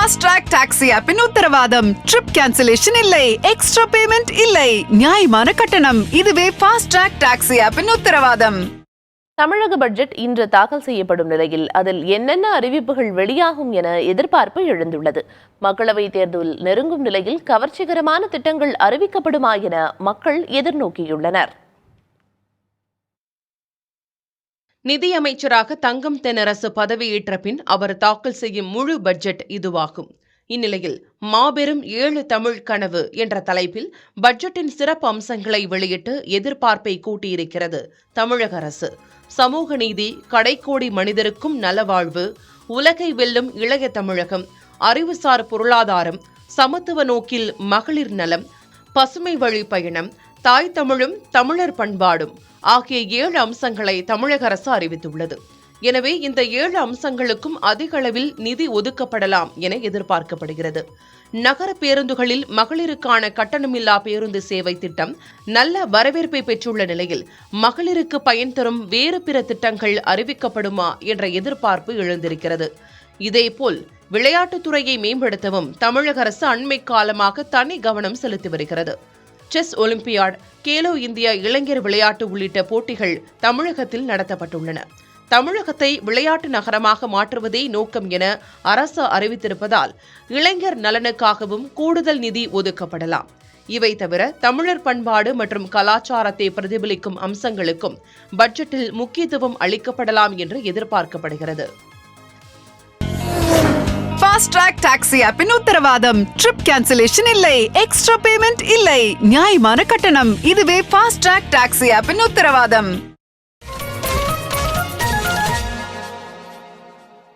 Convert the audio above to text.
Fast track taxi ஆப்பின் உத்தரவாதம். Trip cancellation இல்லை, extra payment இல்லை, நியாயமான கட்டணம். இதுவே ஃபாஸ்ட் ட்ராக் டாக்ஸி ஆப்பின் உத்தரவாதம். தமிழக பட்ஜெட் இன்று தாக்கல் செய்யப்படும் நிலையில் அதில் என்னென்ன அறிவிப்புகள் வெளியாகும் என எதிர்பார்ப்பு எழுந்துள்ளது. மக்களவைத் தேர்தல் நெருங்கும் நிலையில் கவர்ச்சிகரமான திட்டங்கள் அறிவிக்கப்படுமா என மக்கள் எதிர்நோக்கியுள்ளனர். நிதியமைச்சராக தங்கம் தென்னரசு பதவியேற்ற பின் அவர் தாக்கல் செய்யும் முழு பட்ஜெட் இதுவாகும். இந்நிலையில் மாபெரும் 7 தமிழ் கனவு என்ற தலைப்பில் பட்ஜெட்டின் சிறப்பு அம்சங்களை வெளியிட்டு எதிர்பார்ப்பை கூட்டியிருக்கிறது தமிழக அரசு. சமூக நீதி, கடைக்கோடி மனிதருக்கும் நலவாழ்வு, உலகை வெல்லும் இளைய தமிழகம், அறிவுசார் பொருளாதாரம், சமத்துவ நோக்கில் மகளிர் நலம், பசுமை வழி பயணம், தாய் தமிழும் தமிழர் பண்பாடும் ஆகிய 7 அம்சங்களை தமிழக அரசு அறிவித்துள்ளது. எனவே இந்த 7 அம்சங்களுக்கும் அதிக அளவில் நிதி ஒதுக்கப்படலாம் என எதிர்பார்க்கப்படுகிறது. நகர பேருந்துகளில் மகளிருக்கான கட்டணமில்லா பேருந்து சேவை திட்டம் நல்ல வரவேற்பை பெற்றுள்ள நிலையில் மகளிருக்கு பயன் தரும் வேறு பிற திட்டங்கள் அறிவிக்கப்படுமா என்ற எதிர்பார்ப்பு எழுந்திருக்கிறது. இதேபோல் விளையாட்டுத்துறையை மேம்படுத்தவும் தமிழக அரசு அண்மை காலமாக தனி கவனம் செலுத்தி வருகிறது. செஸ் ஒலிம்பியாட், கேலோ இந்தியா இளைஞர் விளையாட்டு உள்ளிட்ட போட்டிகள் தமிழகத்தில் நடத்தப்பட்டுள்ளன. தமிழகத்தை விளையாட்டு நகரமாக மாற்றுவதே நோக்கம் என அரசு அறிவித்திருப்பதால் இளைஞர் நலனுக்காகவும் கூடுதல் நிதி ஒதுக்கப்படலாம். இவை தவிர தமிழர் பண்பாடு மற்றும் கலாச்சாரத்தை பிரதிபலிக்கும் அம்சங்களுக்கும் பட்ஜெட்டில் முக்கியத்துவம் அளிக்கப்படலாம் என்று எதிர்பார்க்கப்படுகிறது. ஃபாஸ்ட் ட்ராக் டாக்ஸி ஆப்பின் உத்தரவாதம். ட்ரிப் கேன்சலேஷன் இல்லை, எக்ஸ்ட்ரா பேமெண்ட் இல்லை, நியாயமான கட்டணம். இதுவே ஃபாஸ்ட் ட்ராக் டாக்ஸி ஆப்பின் உத்தரவாதம்.